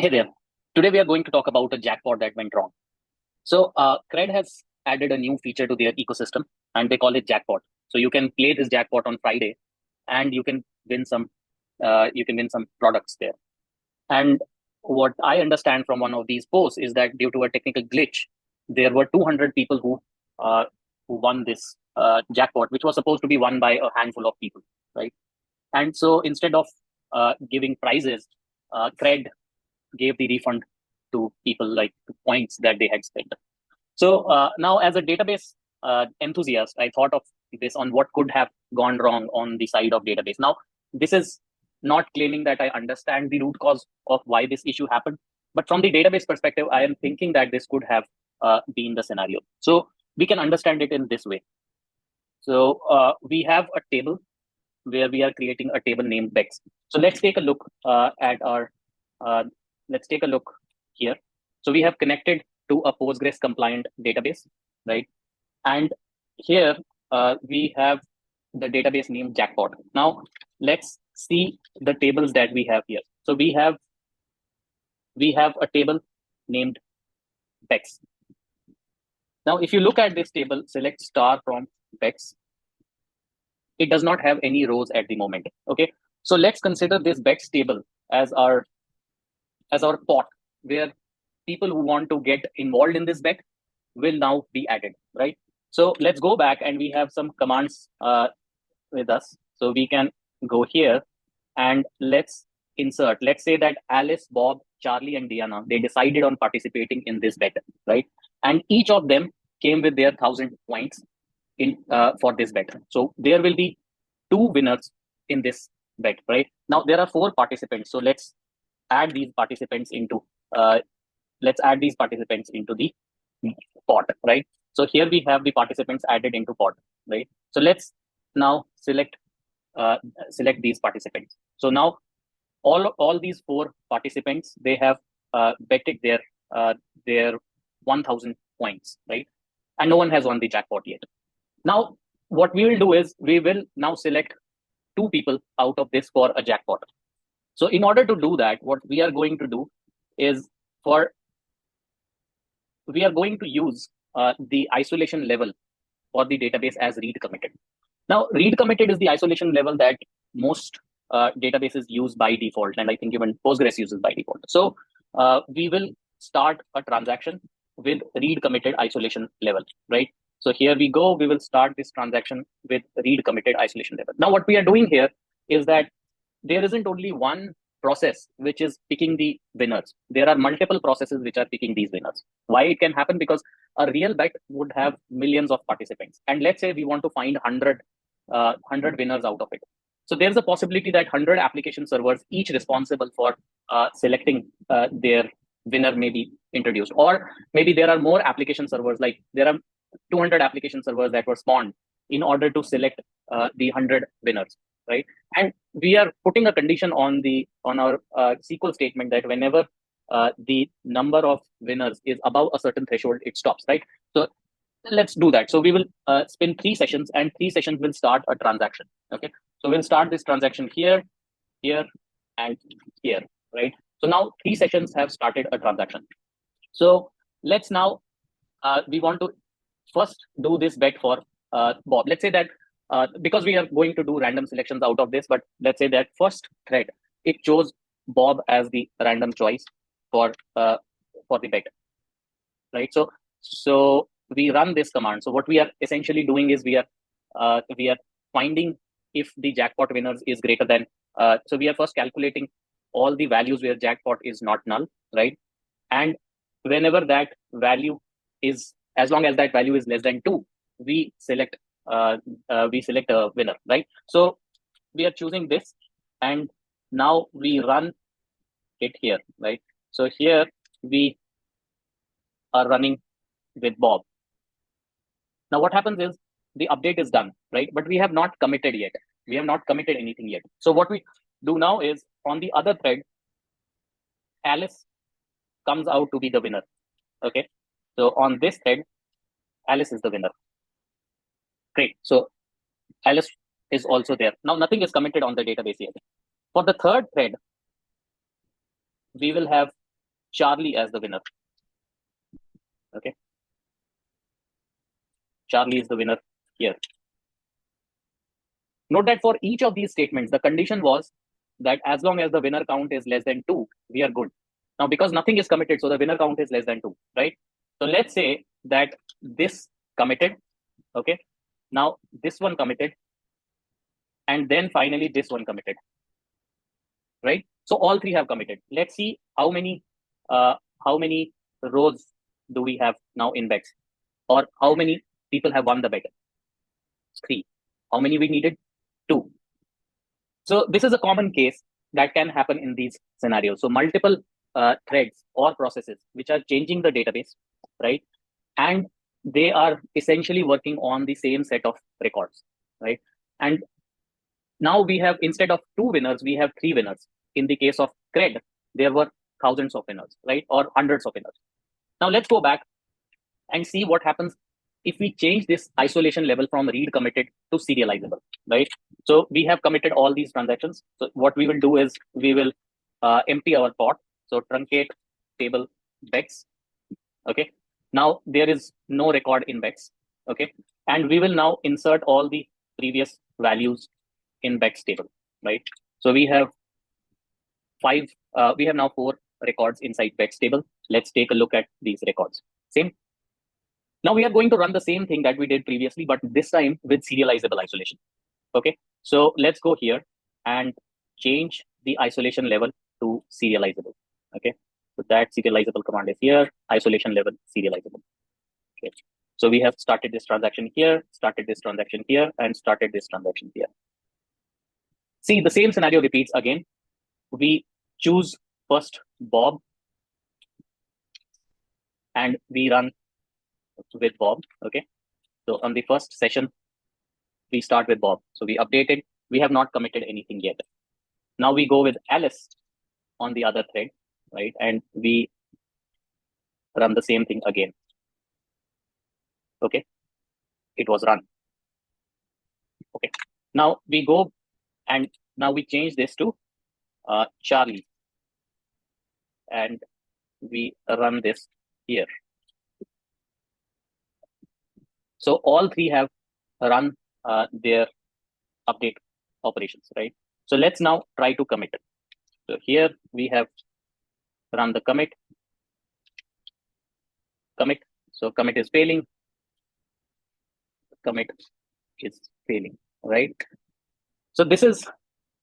Hey there. Today we are going to talk about a jackpot that went wrong. So CRED has added a new feature to their ecosystem, and they call it Jackpot. So you can play this jackpot on Friday, and you can win some products there. And what I understand from one of these posts is that due to a technical glitch, there were 200 people who won this jackpot, which was supposed to be won by a handful of people, right? And so instead of giving prizes, CRED gave the refund to people like points that they had spent. So now, as a database enthusiast, I thought of this on what could have gone wrong on the side of database. Now, this is not claiming that I understand the root cause of why this issue happened, but from the database perspective, I am thinking that this could have been the scenario. So we can understand it in this way. So we have a table where we are creating a table named Bex. So let's take a look at our let's take a look here. So we have connected to a Postgres compliant database, right? And here we have the database named Jackpot. Now let's see the tables that we have here. So we have a table named Bex. Now, if you look at this table, select star from Bex. It does not have any rows at the moment. Okay, so let's consider this Bex table as our pot, where people who want to get involved in this bet will now be added, right? So let's go back, and we have some commands with us. So we can go here and let's insert. Let's say that Alice, Bob, Charlie, and Diana, they decided on participating in this bet, right? And each of them came with their 1,000 points in for this bet. So there will be 2 winners in this bet, right? Now there are 4 participants. So let's add these participants into the pot, right? So here we have the participants added into pot, right? So let's now select these participants. So now all these 4 participants, they have betted their 1,000 points, right? And no one has won the jackpot yet. Now what we will do is we will now select 2 people out of this for a jackpot. So in order to do that, what we are going to do is we are going to use the isolation level for the database as read committed. Now, read committed is the isolation level that most databases use by default, and I think even Postgres uses by default. So we will start a transaction with read committed isolation level, right? So here we go, we will start this transaction with read committed isolation level. Now, what we are doing here is that there isn't only one process which is picking the winners. There are multiple processes which are picking these winners. Why it can happen? Because a real bet would have millions of participants. And let's say we want to find 100 winners out of it. So there's a possibility that 100 application servers, each responsible for selecting their winner, may be introduced. Or maybe there are more application servers, like there are 200 application servers that were spawned in order to select the 100 winners, right? And we are putting a condition on our SQL statement that whenever the number of winners is above a certain threshold, it stops, right? So let's do that. So we will spin 3 sessions, and 3 sessions will start a transaction. Okay, so we'll start this transaction here, here, and here, right? So now 3 sessions have started a transaction. So let's now we want to first do this bet for Bob. Let's say that because we are going to do random selections out of this, but let's say that first thread, it chose Bob as the random choice for the bet, right? So we run this command. So what we are essentially doing is we are finding if the jackpot winners is greater than. So we are first calculating all the values where jackpot is not null, right? And whenever that value is, as long as that value is less than 2, we select a winner, right? So we are choosing this, and now we run it here, right? So here we are running with Bob. Now what happens is the update is done, right? But we have not committed yet. We have not committed anything yet. So what we do now is, on the other thread, Alice comes out to be the winner. Okay, so on this thread, Alice is the winner. Great. So Alice is also there. Now nothing is committed on the database yet. For the third thread, we will have Charlie as the winner. Okay. Charlie is the winner here. Note that for each of these statements, the condition was that as long as the winner count is less than 2, we are good. Now, because nothing is committed, so the winner count is less than 2, right? So let's say that this committed, okay? Now, this one committed, and then finally this one committed, right? So all three have committed. Let's see how many rows do we have now in bets, or how many people have won the bet. 3. How many we needed? 2. So this is a common case that can happen in these scenarios. So multiple threads or processes which are changing the database, right? And they are essentially working on the same set of records, right? And now we have, instead of 2 winners, we have 3 winners. In the case of CRED, there were thousands of winners, right? Or hundreds of winners. Now let's go back and see what happens if we change this isolation level from read committed to serializable, right? So we have committed all these transactions. So what we will do is we will empty our pot. So truncate table bets. Okay. Now there is no record in bets. Okay. And we will now insert all the previous values in bets table, right? So we have we have now 4 records inside bets table. Let's take a look at these records. Same. Now we are going to run the same thing that we did previously, but this time with serializable isolation. Okay, so let's go here and change the isolation level to serializable. Okay, so that serializable command is here, isolation level serializable. Okay, so we have started this transaction here, started this transaction here, and started this transaction here. See, the same scenario repeats again. We choose first Bob and we run with Bob. Okay, so on the first session, we start with Bob. So we updated, we have not committed anything yet. Now we go with Alice on the other thread, right? And we run the same thing again. Okay, it was run. Okay, now we go and now we change this to Charlie. And we run this here. So all 3 have run their update operations, right? So let's now try to commit it. So here we have run the commit. So commit is failing. Commit is failing, right? So this is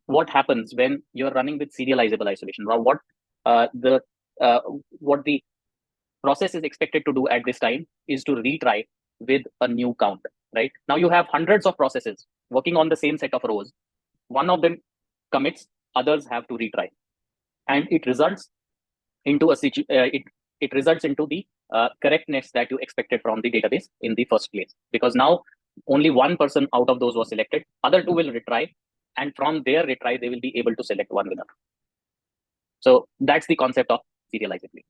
what happens when you're running with serializable isolation. Now, what the process is expected to do at this time is to retry with a new count, right? Now you have hundreds of processes working on the same set of rows. One of them commits, others have to retry, and it results into it results into the correctness that you expected from the database in the first place, because now only one person out of those was selected. Other 2 will retry, and from their retry they will be able to select one winner. So that's the concept of serializability.